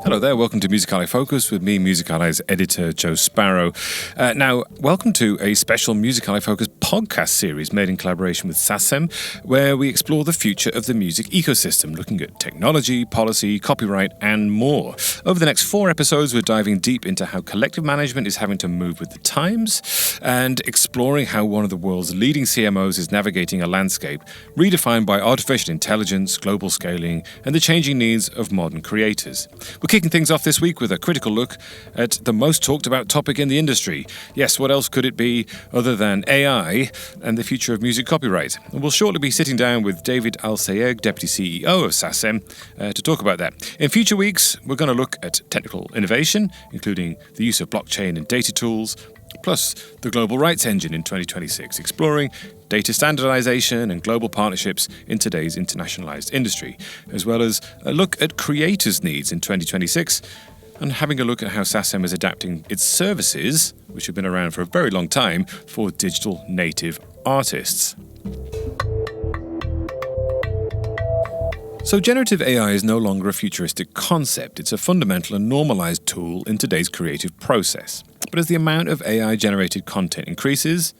Hello there, welcome to Music Ally Focus with me, Music Ally's editor, Joe Sparrow. Now, welcome to a special Music Ally Focus podcast series made in collaboration with Sacem, where we explore the future of the music ecosystem, looking at technology, policy, copyright, and more. Over the next 4 episodes, we're diving deep into how collective management is having to move with the times and exploring how one of the world's leading CMOs is navigating a landscape redefined by artificial intelligence, global scaling, and the changing needs of modern creators. We're kicking things off this week with a critical look at the most talked about topic in the industry. Yes, what else could it be other than AI and the future of music copyright? And we'll shortly be sitting down with David El Sayegh, Deputy CEO of Sacem, to talk about that. In future weeks, we're going to look at technical innovation, including the use of blockchain and data tools, plus the global rights engine in 2026, exploring data standardization and global partnerships in today's internationalized industry, as well as a look at creators' needs in 2026 and having a look at how Sacem is adapting its services, which have been around for a very long time, for digital native artists. So generative AI is no longer a futuristic concept. It's a fundamental and normalized tool in today's creative process. But as the amount of AI-generated content increases,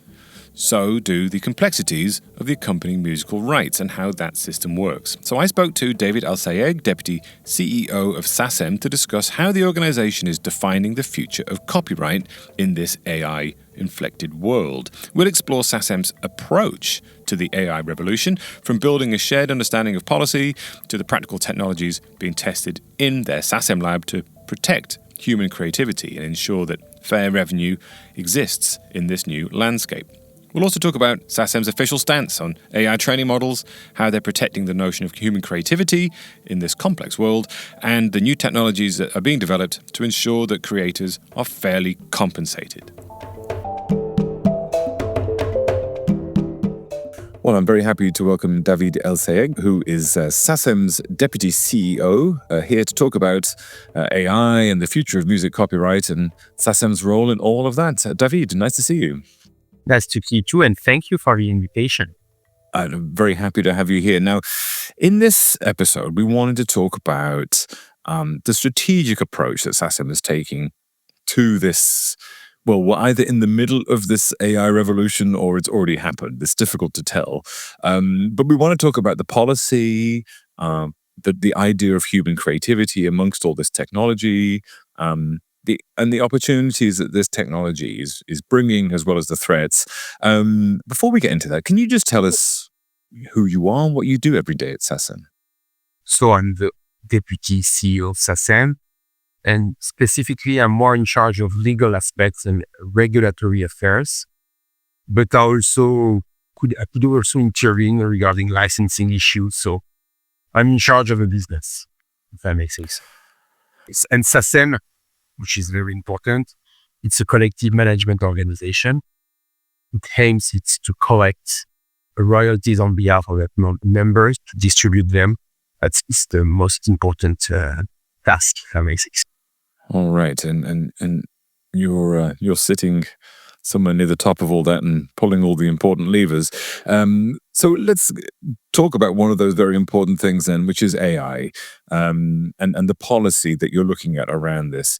so do the complexities of the accompanying musical rights and how that system works. So I spoke to David El Sayegh, Deputy CEO of Sacem, to discuss how the organization is defining the future of copyright in this AI-inflected world. We'll explore Sacem's approach to the AI revolution, from building a shared understanding of policy to the practical technologies being tested in their Sacem lab to protect human creativity and ensure that fair revenue exists in this new landscape. We'll also talk about Sacem's official stance on AI training models, how they're protecting the notion of human creativity in this complex world, and the new technologies that are being developed to ensure that creators are fairly compensated. Well, I'm very happy to welcome David El Sayegh, who is Sacem's Deputy CEO, here to talk about AI and the future of music copyright and Sacem's role in all of that. David, nice to see you. Nice to see you too, and thank you for the invitation. I'm very happy to have you here. Now, in this episode, we wanted to talk about the strategic approach that Sacem is taking to this. Well, we're either in the middle of this AI revolution or it's already happened. It's difficult to tell. But we want to talk about the policy, the idea of human creativity amongst all this technology, the opportunities that this technology is bringing, as well as the threats. Before we get into that, can you just tell us who you are and what you do every day at Sacem? So I'm the Deputy CEO of Sacem, and specifically I'm more in charge of legal aspects and regulatory affairs, but I could also intervene regarding licensing issues. So I'm in charge of a business, if that makes sense. And Sacem, which is very important, it's a collective management organization. It aims to collect royalties on behalf of members, to distribute them. That's the most important task, if that makes sense. All right, and you're sitting somewhere near the top of all that and pulling all the important levers. So let's talk about one of those very important things then, which is AI, and the policy that you're looking at around this.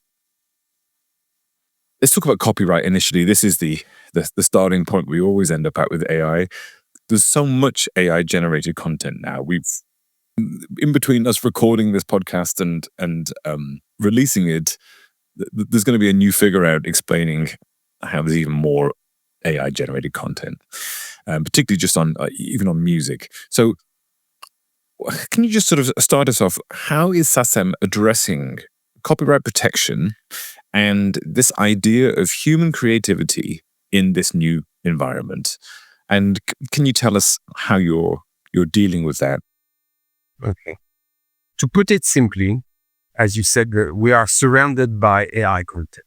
Let's talk about copyright initially. This is the starting point we always end up at with AI. There's so much AI-generated content now. In between us recording this podcast and releasing it, there's going to be a new figure out explaining how there's even more AI-generated content, particularly just even on music. So can you just sort of start us off? How is Sacem addressing copyright protection and this idea of human creativity in this new environment? And can you tell us how you're dealing with that? Okay. To put it simply, as you said, we are surrounded by AI content.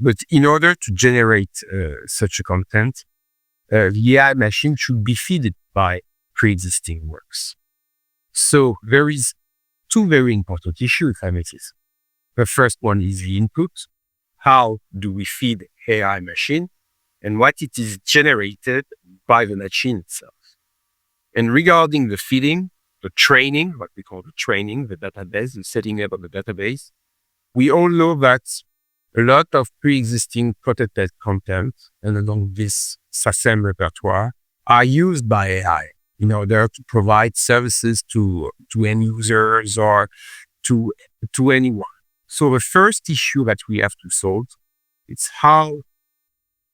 But in order to generate such a content, the AI machine should be fed by pre-existing works. So there is 2 very important issues, if I may say. The first one is the input. How do we feed AI machine? And what it is generated by the machine itself. And regarding the feeding, the training, what we call the training, the database, the setting up of the database, We all know that a lot of pre-existing protected content and along this Sacem repertoire are used by AI in order to provide services to end users or to anyone. So the first issue that we have to solve is how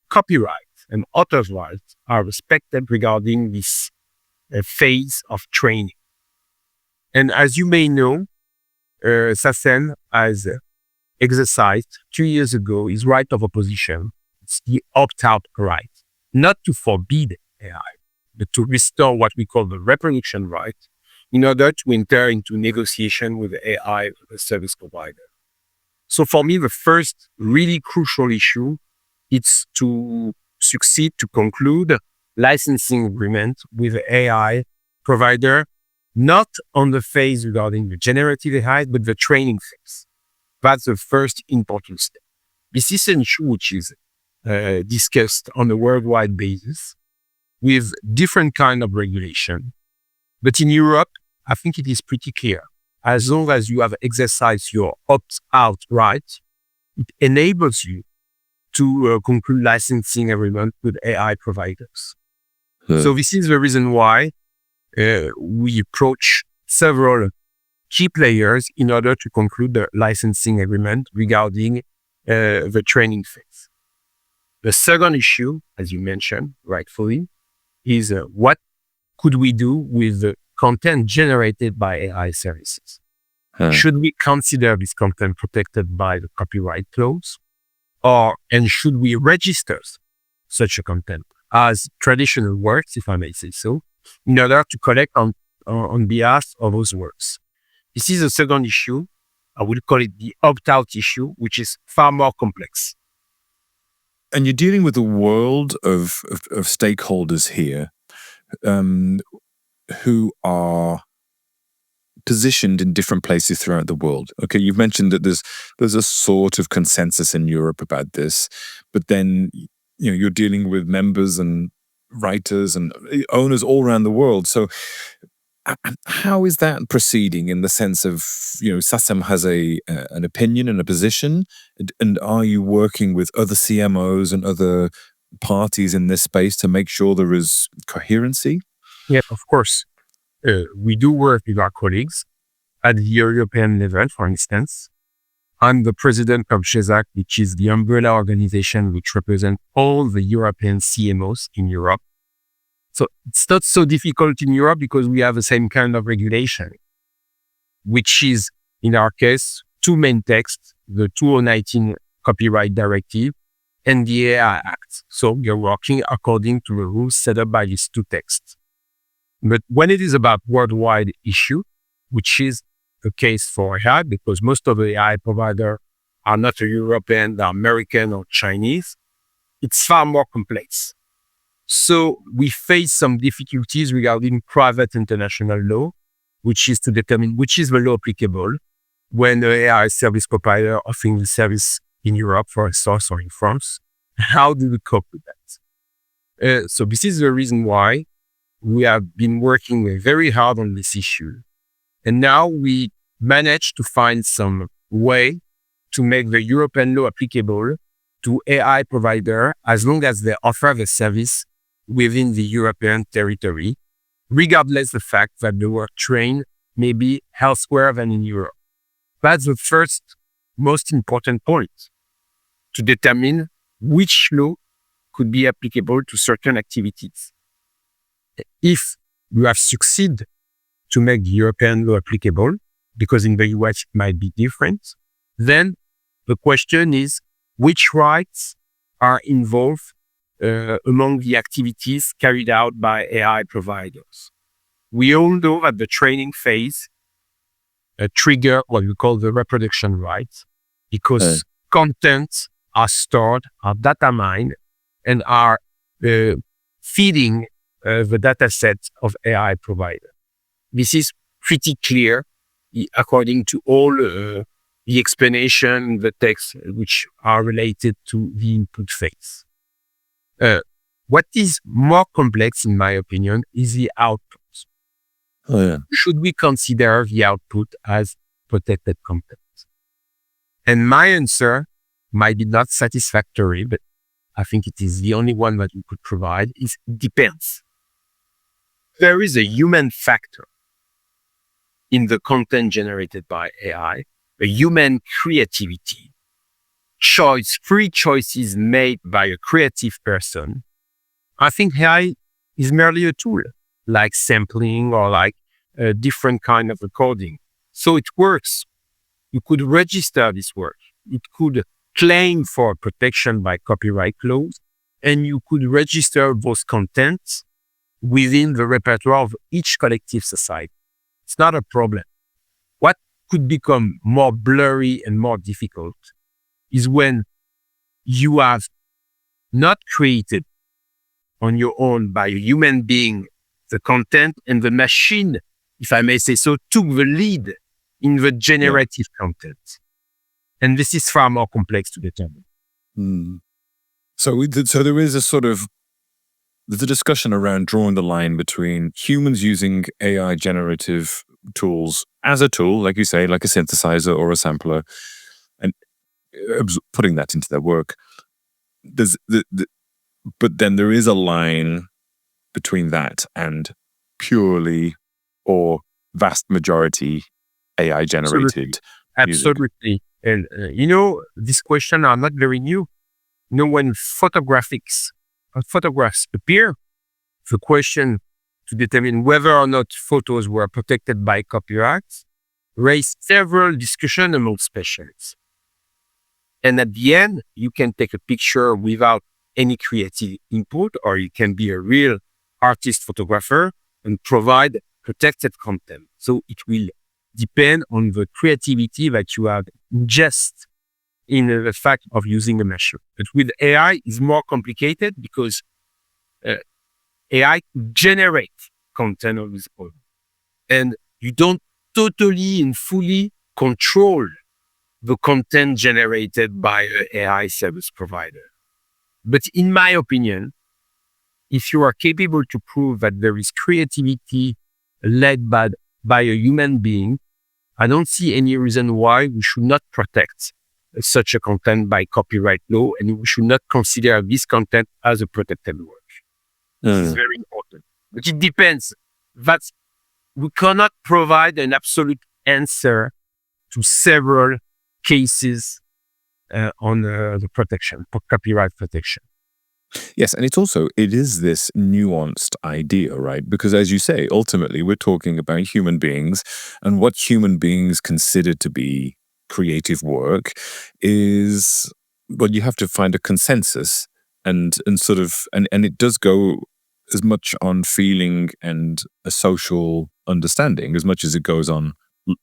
copyright and author's rights are respected regarding this phase of training. And as you may know, Sacem has exercised 2 years ago his right of opposition. It's the opt-out right, not to forbid AI, but to restore what we call the reproduction right in order to enter into negotiation with the AI service provider. So for me, the first really crucial issue is to succeed to conclude licensing agreement with the AI provider, not on the phase regarding the generative AI, but the training phase. That's the first important step. This is an issue which is discussed on a worldwide basis with different kind of regulation. But in Europe, I think it is pretty clear. As long as you have exercised your opt-out right, it enables you to conclude licensing agreement with AI providers. So this is the reason why we approach several key players in order to conclude the licensing agreement regarding the training phase. The second issue, as you mentioned rightfully, is what could we do with the content generated by AI services? Should we consider this content protected by the copyright clause? And should we register such a content as traditional works, if I may say so, in order to collect on behalf of those works? This is the second issue. I will call it the opt-out issue, which is far more complex. And you're dealing with a world of stakeholders here who are positioned in different places throughout the world. Okay, you've mentioned that there's a sort of consensus in Europe about this, but then you're dealing with members and writers and owners all around the world. So how is that proceeding in the sense of, Sacem has an opinion and a position, and are you working with other CMOs and other parties in this space to make sure there is coherency? Yeah, of course. We do work with our colleagues at the European level, for instance. I'm the president of GESAC, which is the umbrella organization which represents all the European CMOs in Europe. So it's not so difficult in Europe because we have the same kind of regulation, which is, in our case, two main texts, the 2019 Copyright Directive and the AI Act. So we are working according to the rules set up by these two texts. But when it is about worldwide issue, which is the case for AI, because most of the AI providers are not European, they're American or Chinese, it's far more complex. So we face some difficulties regarding private international law, which is to determine which is the law applicable when the AI service provider offering the service in Europe, for instance, or in France. How do we cope with that? So this is the reason why we have been working very hard on this issue. And now we managed to find some way to make the European law applicable to AI provider as long as they offer the service within the European territory, regardless the fact that the work trained may be elsewhere than in Europe. That's the first most important point, to determine which law could be applicable to certain activities. If you have succeeded to make the European law applicable, because in the US it might be different, then the question is which rights are involved among the activities carried out by AI providers. We all know that the training phase trigger what we call the reproduction rights, because content are stored, are data mined, and are feeding the data set of AI provider. This is pretty clear according to all the explanation, the text which are related to the input phase. What is more complex, in my opinion, is the output. Should we consider the output as protected content? And my answer might be not satisfactory, but I think it is the only one that we could provide, is depends. There is a human factor in the content generated by AI, a human creativity, free choices made by a creative person. I think AI is merely a tool, like sampling or like a different kind of recording. So it works. You could register this work. It could claim for protection by copyright laws, and you could register those contents within the repertoire of each collective society. It's not a problem. What could become more blurry and more difficult is when you have not created on your own by a human being the content, and the machine, if I may say so, took the lead in the generative content. And this is far more complex to determine. So there is a sort of, there's a discussion around drawing the line between humans using AI generative tools as a tool, like you say, like a synthesizer or a sampler, and putting that into their work. But then there is a line between that and purely or vast majority AI generated music. Absolutely. And these questions are not very new. When photographs appear, the question to determine whether or not photos were protected by copyright raised several discussions among specialists. And at the end, you can take a picture without any creative input, or you can be a real artist photographer and provide protected content. So it will depend on the creativity that you have just in the fact of using a machine. But with AI, it's more complicated because AI generate content on its own. And you don't totally and fully control the content generated by an AI service provider. But in my opinion, if you are capable to prove that there is creativity led by a human being, I don't see any reason why we should not protect such a content by copyright law, and we should not consider this content as a protected work. This is very important. But it depends. We cannot provide an absolute answer to several cases on the protection, copyright protection. Yes, and it is this nuanced idea, right? Because as you say, ultimately, we're talking about human beings, and what human beings consider to be creative work is, well, you have to find a consensus and it does go as much on feeling and a social understanding as much as it goes on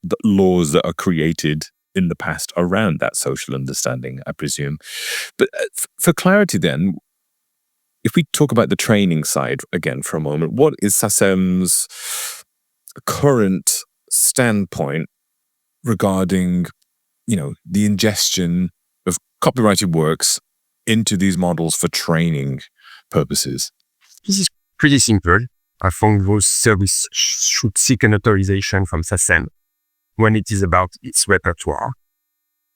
the laws that are created in the past around that social understanding, I presume. But for clarity then, if we talk about the training side again for a moment, what is Sacem's current standpoint regarding, the ingestion of copyrighted works into these models for training purposes? This is pretty simple. I think those services should seek an authorization from Sacem when it is about its repertoire.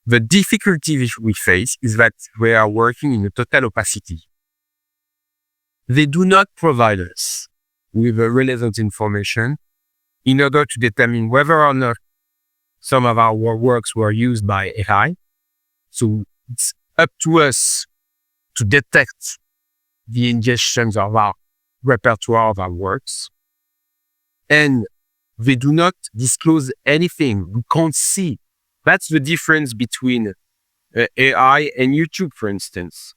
The difficulty we face is that we are working in a total opacity. They do not provide us with relevant information in order to determine whether or not some of our works were used by AI. So it's up to us to detect the ingestions of our repertoire of our works. And they do not disclose anything. We can't see. That's the difference between AI and YouTube, for instance.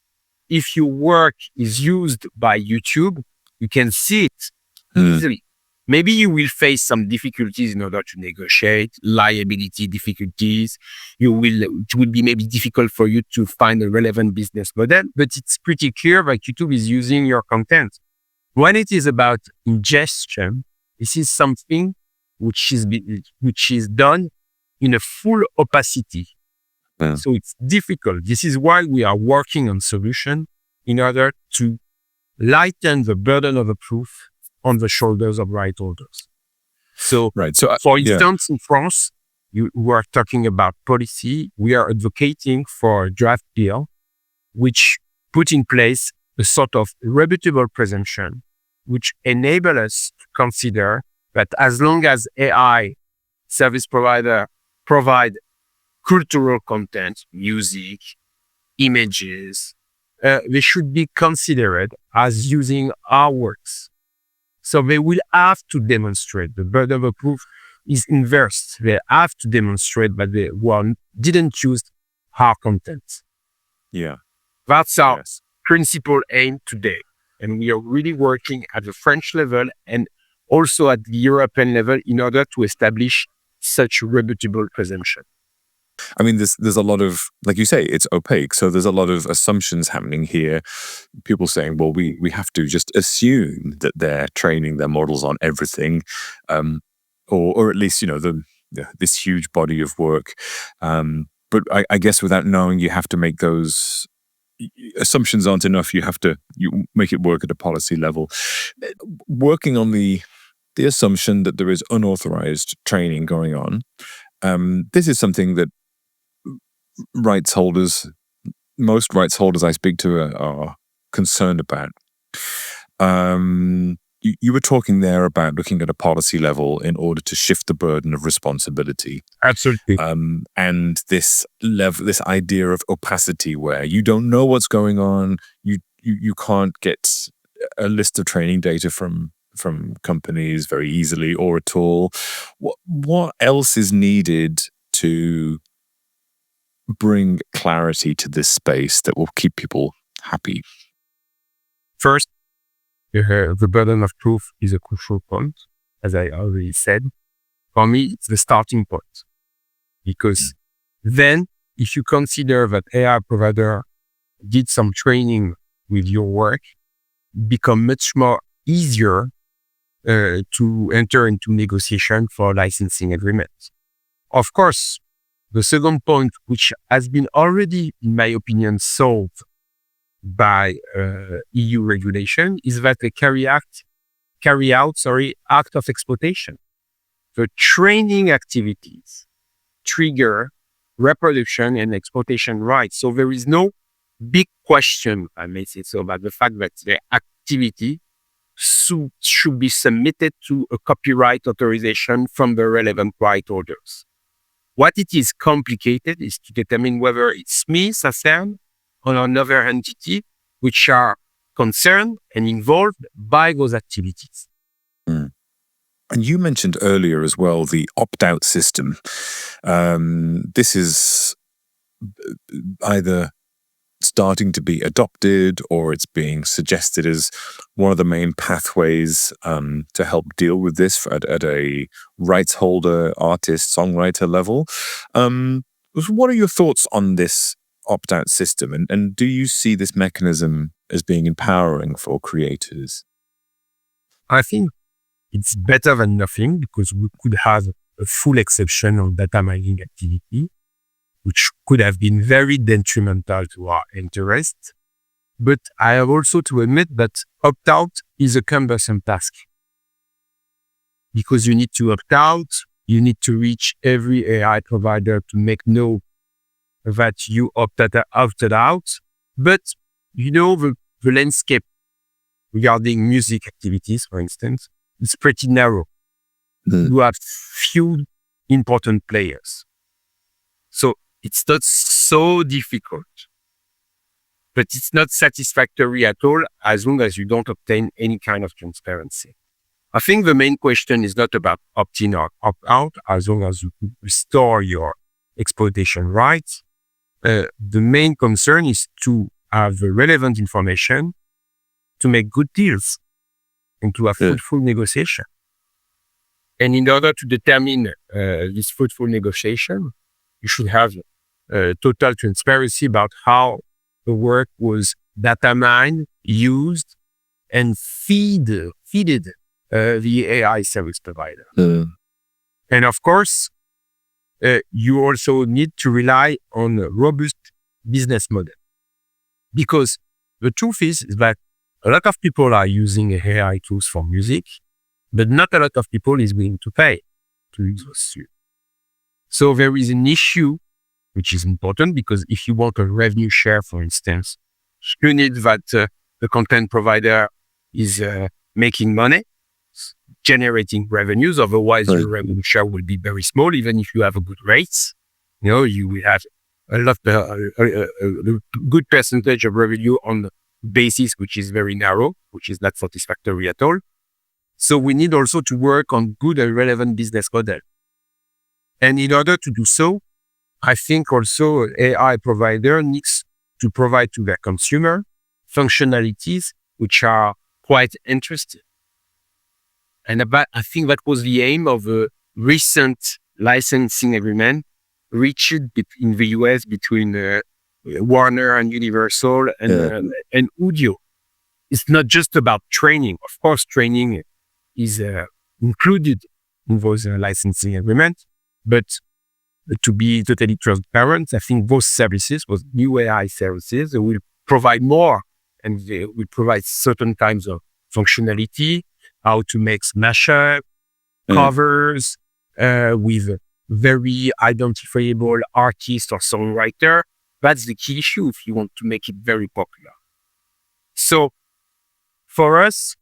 If your work is used by YouTube, you can see it easily. Maybe you will face some difficulties in order to negotiate, liability difficulties. It will be maybe difficult for you to find a relevant business model, but it's pretty clear that YouTube is using your content. When it is about ingestion, this is something which is done in a full opacity. Yeah. So it's difficult. This is why we are working on solution in order to lighten the burden of the proof on the shoulders of right holders. So, right. So, for instance, in France, we are talking about policy. We are advocating for a draft bill which put in place a sort of rebuttable presumption, which enable us to consider that as long as AI service provider provide cultural content, music, images, they should be considered as using our works. So they will have to demonstrate. The burden of proof is inverse. They have to demonstrate that they didn't use our content. Yeah. That's our principal aim today. And we are really working at the French level and also at the European level in order to establish such rebuttable presumption. I mean, there's a lot of, like you say, it's opaque. So there's a lot of assumptions happening here. People saying, well, we have to just assume that they're training their models on everything, or at least, this huge body of work. But I guess without knowing, you have to make those assumptions aren't enough. You make it work at a policy level. Working on the assumption that there is unauthorized training going on. This is something that most rights holders I speak to are concerned about. You were talking there about looking at a policy level in order to shift the burden of responsibility. Absolutely. And this idea of opacity where you don't know what's going on, you can't get a list of training data from companies very easily or at all. What else is needed to bring clarity to this space that will keep people happy? First, the burden of proof is a crucial point, as I already said. For me, it's the starting point. Because then, if you consider that AI provider did some training with your work, it becomes much more easier to enter into negotiation for licensing agreements. Of course, the second point, which has been already, in my opinion, solved by EU regulation, is that they carry out act of exploitation. The training activities trigger reproduction and exploitation rights. So there is no big question, I may say so, about the fact that the activity should be submitted to a copyright authorization from the relevant right holders. What it is complicated is to determine whether it's me, Sacem, or another entity which are concerned and involved by those activities. Mm. And you mentioned earlier as well the opt-out system. This is either starting to be adopted or it's being suggested as one of the main pathways to help deal with this at a rights holder, artist, songwriter level. What are your thoughts on this opt-out system? And do you see this mechanism as being empowering for creators? I think it's better than nothing because we could have a full exception on data mining activity, which could have been very detrimental to our interest. But I have also to admit that opt-out is a cumbersome task because you need to opt out, you need to reach every AI provider to make know that you opted out. But, the landscape regarding music activities, for instance, is pretty narrow. You have few important players. So it's not so difficult, but it's not satisfactory at all as long as you don't obtain any kind of transparency. I think the main question is not about opt-in or opt-out, as long as you restore your exploitation rights. The main concern is to have the relevant information to make good deals and to have fruitful negotiation. And in order to determine this fruitful negotiation, you should have total transparency about how the work was data mined, used, and feeded the AI service provider. And of course, you also need to rely on a robust business model. Because the truth is that a lot of people are using AI tools for music, but not a lot of people is willing to pay to use those tools. So there is an issue, which is important because if you want a revenue share, for instance, you need that the content provider is making money, generating revenues. Otherwise, Right. your revenue share will be very small, even if you have a good rates. You will have a good percentage of revenue on the basis, which is very narrow, which is not satisfactory at all. So we need also to work on good and relevant business model. And in order to do so, I think also AI provider needs to provide to their consumer functionalities which are quite interesting. And I think that was the aim of a recent licensing agreement reached in the US between Warner and Universal and Udio. It's not just about training. Of course, training is included in those licensing agreements, but to be totally transparent, I think those services, those new AI services, will provide more, and they will provide certain kinds of functionality, how to make mashup, covers with very identifiable artist or songwriter. That's the key issue if you want to make it very popular. So for us,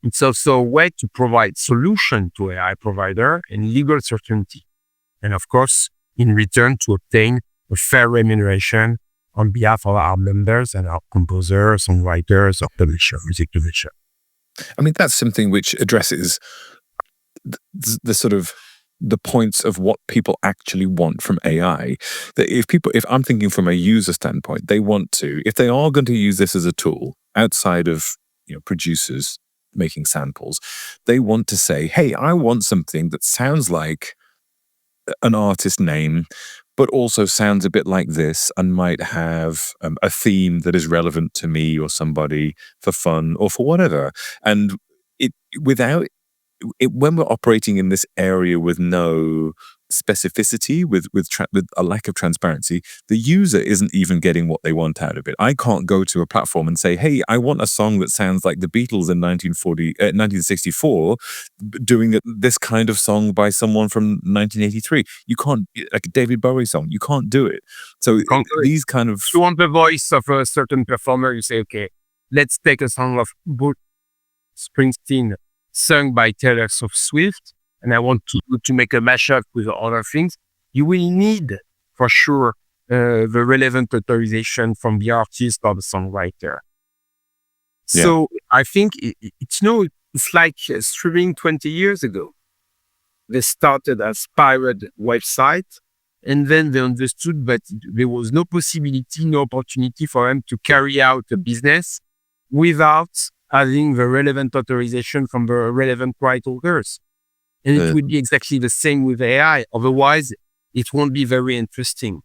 it's also a way to provide solution to AI provider and legal certainty. And of course, in return to obtain a fair remuneration on behalf of our members and our composers, songwriters, or publishers, music publishers. I mean, that's something which addresses the sort of the points of what people actually want from AI. That if I'm thinking from a user standpoint, they want to, if they are going to use this as a tool outside of producers making samples, they want to say, hey, I want something that sounds like an artist name, but also sounds a bit like this and might have a theme that is relevant to me or somebody for fun or for whatever. And when we're operating in this area with no specificity, with a lack of transparency, the user isn't even getting what they want out of it. I can't go to a platform and say, hey, I want a song that sounds like the Beatles in 1964 doing this kind of song by someone from 1983. You can't, like a David Bowie song, you can't do it. So these kind of... If you want the voice of a certain performer, you say, okay, let's take a song of Bruce Springsteen sung by Taylor Swift, and I want to make a mashup with other things. You will need, for sure, the relevant authorization from the artist or the songwriter. Yeah. So I think it's like streaming 20 years ago. They started as pirate website, and then they understood that there was no possibility, no opportunity for them to carry out a business without having the relevant authorization from the relevant right holders. And it will be exactly the same with AI. Otherwise, it won't be very interesting.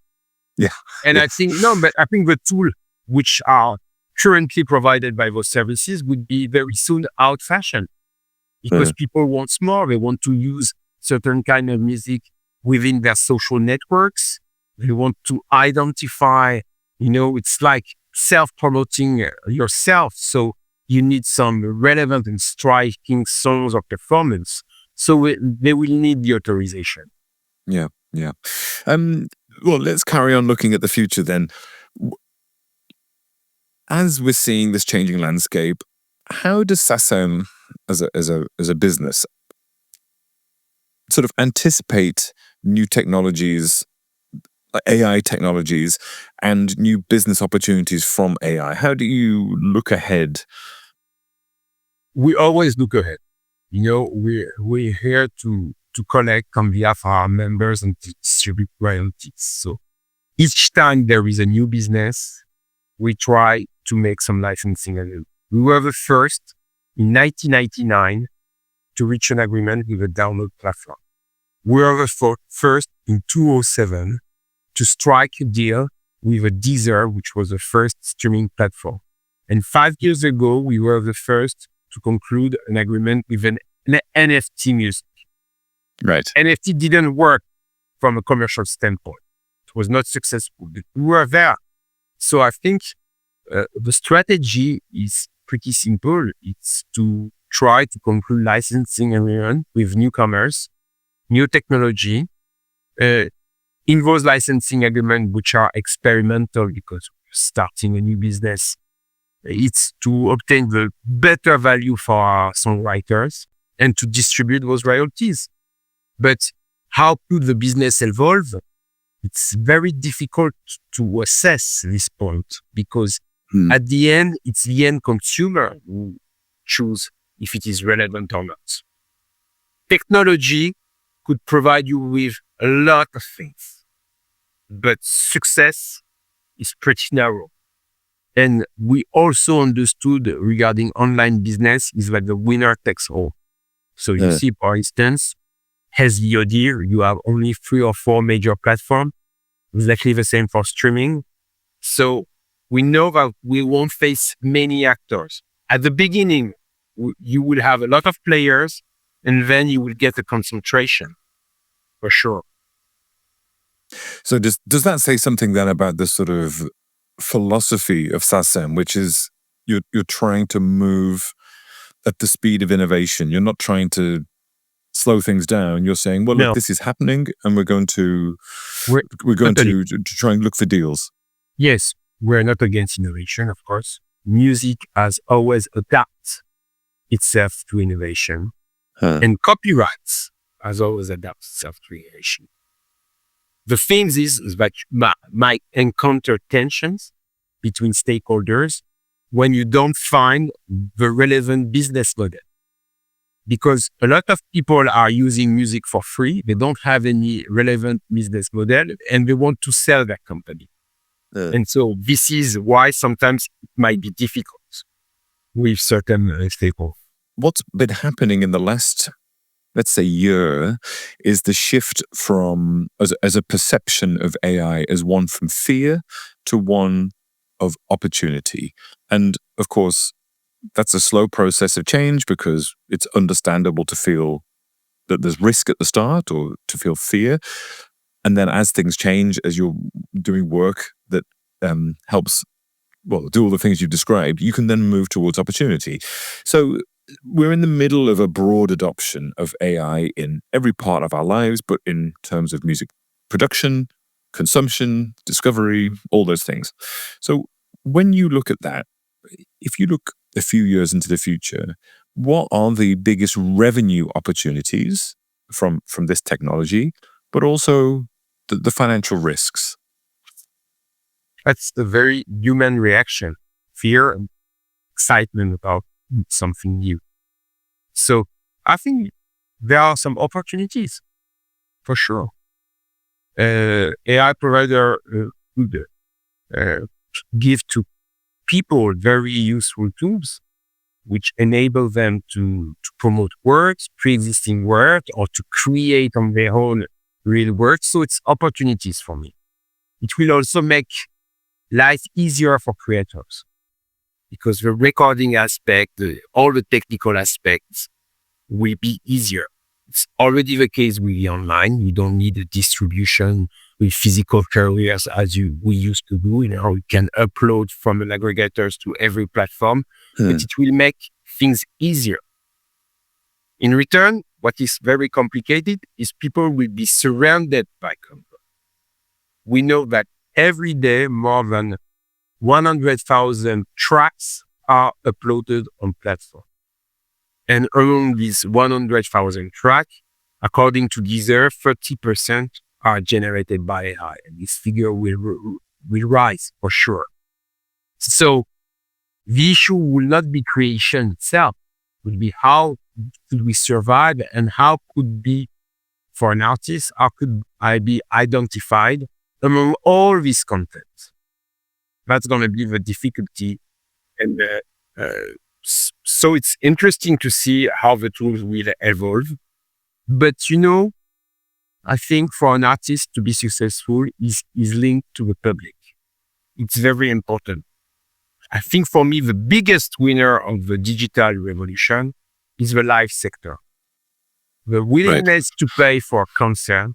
Yeah. And I think the tool which are currently provided by those services would be very soon out-fashioned because people want more. They want to use certain kind of music within their social networks. They want to identify, it's like self-promoting yourself. So you need some relevant and striking songs or performance. So they will need the authorization. Yeah. Well, let's carry on looking at the future then. As we're seeing this changing landscape, how does Sacem as a business sort of anticipate new technologies, AI technologies, and new business opportunities from AI? How do you look ahead? We always look ahead. We're here to collect on behalf of our members and to distribute royalties. So each time there is a new business, we try to make some licensing. We were the first in 1999 to reach an agreement with a download platform. We were the first in 2007 to strike a deal with a Deezer, which was the first streaming platform. And 5 years ago, we were the first to conclude an agreement with an NFT music. Right. NFT didn't work from a commercial standpoint. It was not successful. We were there. So I think the strategy is pretty simple. It's to try to conclude licensing agreement with newcomers, new technology, Uh, in those licensing agreements, which are experimental because we're starting a new business, it's to obtain the better value for our songwriters and to distribute those royalties. But how could the business evolve? It's very difficult to assess this point because at the end, it's the end consumer who choose if it is relevant or not. Technology could provide you with a lot of things, but success is pretty narrow. And we also understood regarding online business is that the winner takes all. So you see, for instance, as VOD, you have only 3 or 4 major platforms, exactly the same for streaming. So we know that we won't face many actors. At the beginning, you will have a lot of players, and then you will get a concentration, for sure. So does that say something then about the sort of philosophy of Sacem, which is you're trying to move at the speed of innovation? You're not trying to slow things down. You're saying, well, look, this is happening, and we're going to try and look for deals. Yes, we're not against innovation, of course. Music has always adapted itself to innovation, and copyrights has always adapted itself to innovation. The thing is that you might encounter tensions between stakeholders when you don't find the relevant business model. Because a lot of people are using music for free. They don't have any relevant business model and they want to sell their company. And so this is why sometimes it might be difficult with certain stakeholders. What's been happening in the last, let's say, year is the shift from as a perception of AI as one from fear to one of opportunity. And of course, that's a slow process of change because it's understandable to feel that there's risk at the start or to feel fear. And then as things change, as you're doing work that helps, well, do all the things you've described, you can then move towards opportunity. So we're in the middle of a broad adoption of AI in every part of our lives, but in terms of music production, consumption, discovery, all those things. So when you look at that, if you look a few years into the future, what are the biggest revenue opportunities from this technology, but also the financial risks? That's the very human reaction, fear and excitement about something new. So I think there are some opportunities for sure. AI provider could give to people very useful tools which enable them to promote works, pre-existing work, or to create on their own real work. So it's opportunities for me. It will also make life easier for creators because the recording aspect, all the technical aspects will be easier. It's already the case with the online. You don't need a distribution with physical carriers as we used to do. You can upload from an aggregators to every platform, but it will make things easier. In return, what is very complicated is people will be surrounded by content. We know that every day more than 100,000 tracks are uploaded on platform. And among these 100,000 tracks, according to Deezer, 30% are generated by AI. And this figure will rise for sure. So the issue will not be creation itself. It will be how could we survive and how could be, for an artist, how could I be identified among all this content? That's going to be the difficulty. And so it's interesting to see how the tools will evolve. But, I think for an artist to be successful is linked to the public. It's very important. I think for me, the biggest winner of the digital revolution is the live sector. The willingness to pay for concert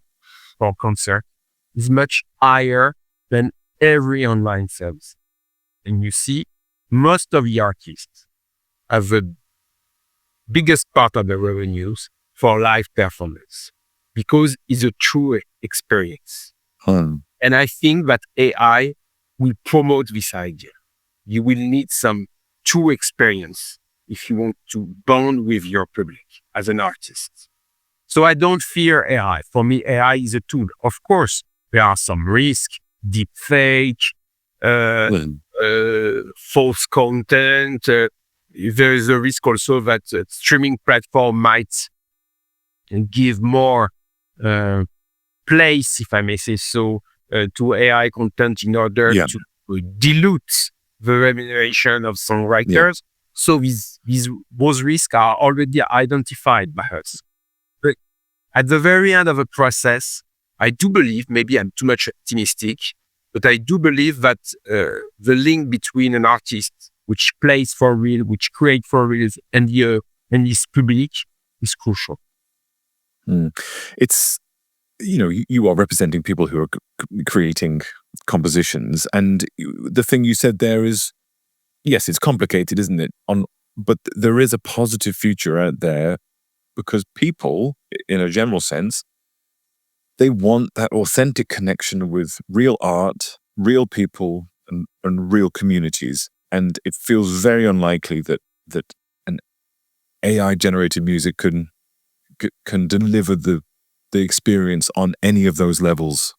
is much higher than every online service. And you see, most of the artists have the biggest part of the revenues for live performance. because it's a true experience. Hmm. And I think that AI will promote this idea. You will need some true experience if you want to bond with your public as an artist. So I don't fear AI. For me, AI is a tool. Of course, there are some risks, deep fake, false content. There is a risk also that streaming platform might give more place, if I may say so, to AI content in order to dilute the remuneration of songwriters. So those risks are already identified by us. But at the very end of the process, I do believe, maybe I'm too much optimistic, but I do believe that the link between an artist which plays for real, which creates for real, and his public is crucial. It's, you are representing people who are creating compositions, and the thing you said there is, yes, it's complicated, isn't it? But there is a positive future out there because people, in a general sense, they want that authentic connection with real art, real people, and real communities. And it feels very unlikely that an AI-generated music can deliver the experience on any of those levels,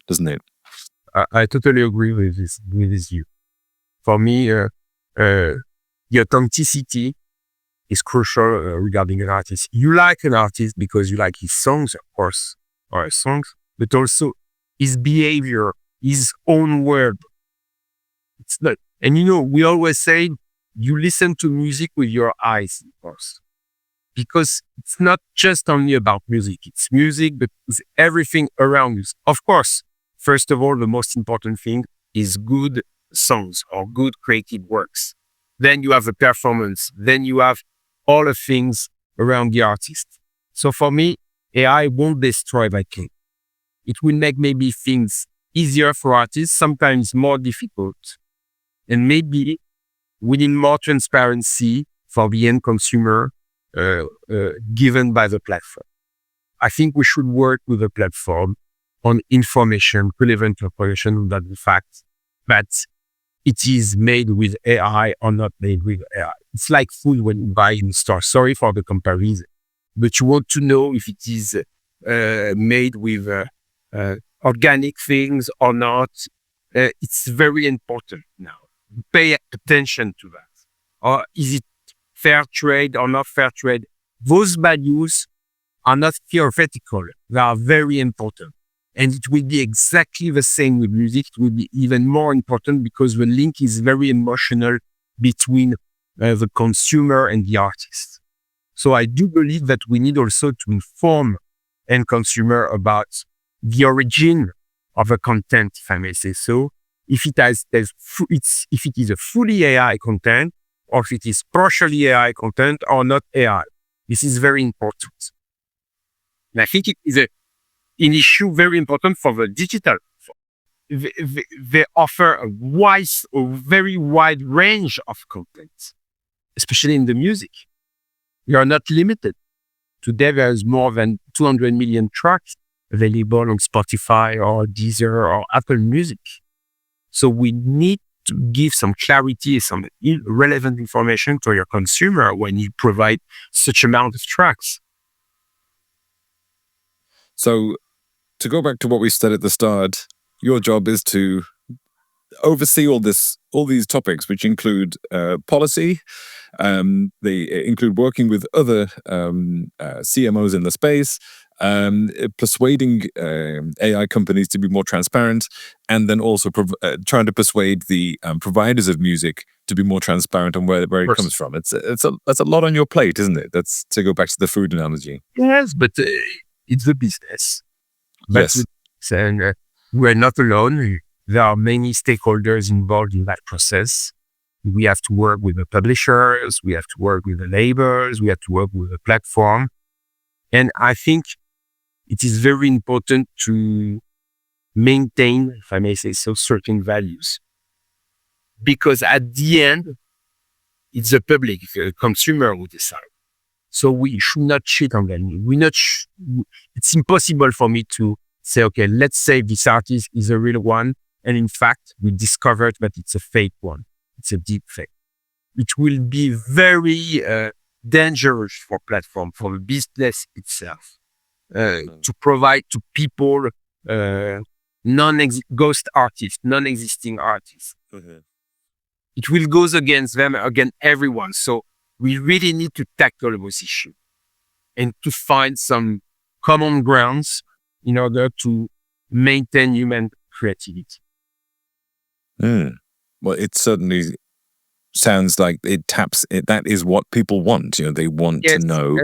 doesn't it? I totally agree with this view. For me, the authenticity is crucial regarding an artist. You like an artist because you like his songs, of course, or his songs, but also his behavior, his own word. It's not, and we always say you listen to music with your eyes, of course, because it's not just only about music. It's music, but it's everything around you. Of course, first of all, the most important thing is good songs or good creative works. Then you have the performance. Then you have all the things around the artist. So for me, AI won't destroy that thing. It will make maybe things easier for artists, sometimes more difficult, and maybe we need more transparency for the end consumer given by the platform. I think we should work with the platform on information, relevant information about the fact that it is made with AI or not made with AI. It's like food when you buy in store. Sorry for the comparison, but you want to know if it is made with organic things or not. It's very important now. Pay attention to that. Or is it fair trade or not fair trade? Those values are not theoretical. They are very important. And it will be exactly the same with music. It will be even more important because the link is very emotional between the consumer and the artist. So I do believe that we need also to inform end consumer about the origin of the content, if I may say so. If it is a fully AI content, or if it is partially AI content or not AI. This is very important. And I think it is an issue very important for the digital. They offer a very wide range of content, especially in the music. You are not limited. Today, there is more than 200 million tracks available on Spotify or Deezer or Apple Music. So we need to give some clarity, some relevant information to your consumer when you provide such amount of tracks. So to go back to what we said at the start, your job is to oversee all these topics, which include policy. They include working with other CMOs in the space, persuading AI companies to be more transparent, and then also trying to persuade the providers of music to be more transparent on where it comes from. That's a lot on your plate, isn't it? That's to go back to the food analogy. Yes, but it's a business. Yes. And we're not alone. There are many stakeholders involved in that process. We have to work with the publishers, we have to work with the labels, we have to work with the platform. And I think it is very important to maintain, if I may say so, certain values. Because at the end, it's the public, the consumer who decide. So we should not cheat on them. It's impossible for me to say, okay, let's say this artist is a real one. And in fact, we discovered that it's a fake one. It's a deep fake. It will be very dangerous for platform, for the business itself, to provide to people ghost artists, non-existing artists. Mm-hmm. It will go against them, against everyone. So we really need to tackle those issues and to find some common grounds in order to maintain human creativity. Well, it certainly sounds like it taps it. That is what people want. They want to know.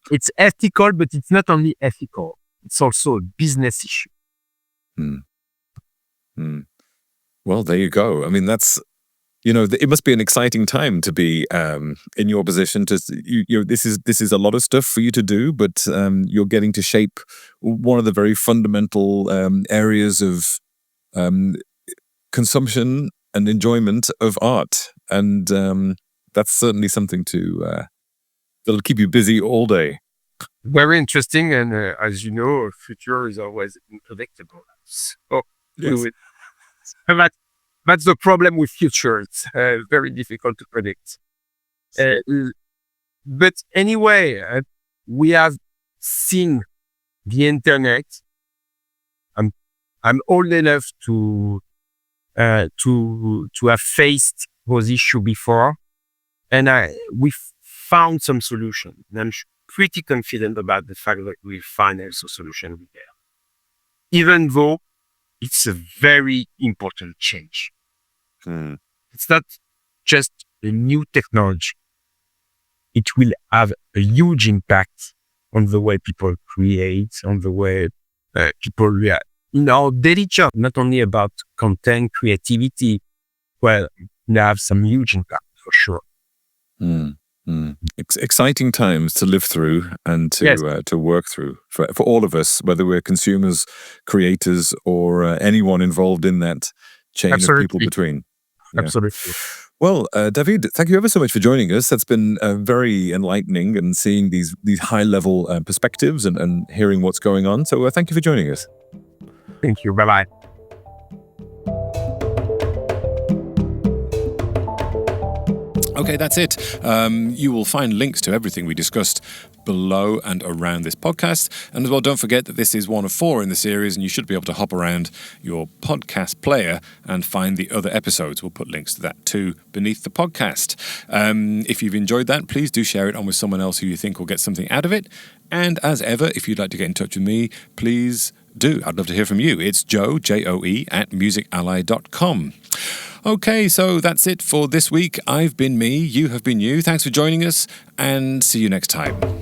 It's ethical, but it's not only ethical. It's also a business issue. Well, there you go. I mean, that's, it must be an exciting time to be in your position. This is a lot of stuff for you to do, but you're getting to shape one of the very fundamental areas of consumption and enjoyment of art, and that's certainly something that'll keep you busy all day. Very interesting, and as you know, future is always unpredictable. So Yes. That's the problem with future. It's very difficult to predict. But anyway, we have seen the internet. I'm old enough to have faced those issues before, and we found some solution. And I'm pretty confident about the fact that we'll find also solution there, even though it's a very important change. It's not just a new technology. It will have a huge impact on the way people create, on the way people react. In our daily job, not only about content creativity, well, we have some huge impact for sure. Exciting times to live through and to work through for all of us, whether we're consumers, creators, or anyone involved in that chain of people between. Yeah. Absolutely. Well, David, thank you ever so much for joining us. That's been very enlightening, and seeing these high-level perspectives and hearing what's going on. So thank you for joining us. Thank you. Bye-bye. Okay, that's it. You will find links to everything we discussed below and around this podcast. And as well, don't forget that this is one of 4 in the series, and you should be able to hop around your podcast player and find the other episodes. We'll put links to that too beneath the podcast. If you've enjoyed that, please do share it on with someone else who you think will get something out of it. And as ever, if you'd like to get in touch with me, please do. I'd love to hear from you. It's Joe, Joe, @musically.com. Okay, so that's it for this week. I've been me, you have been you. Thanks for joining us, and see you next time.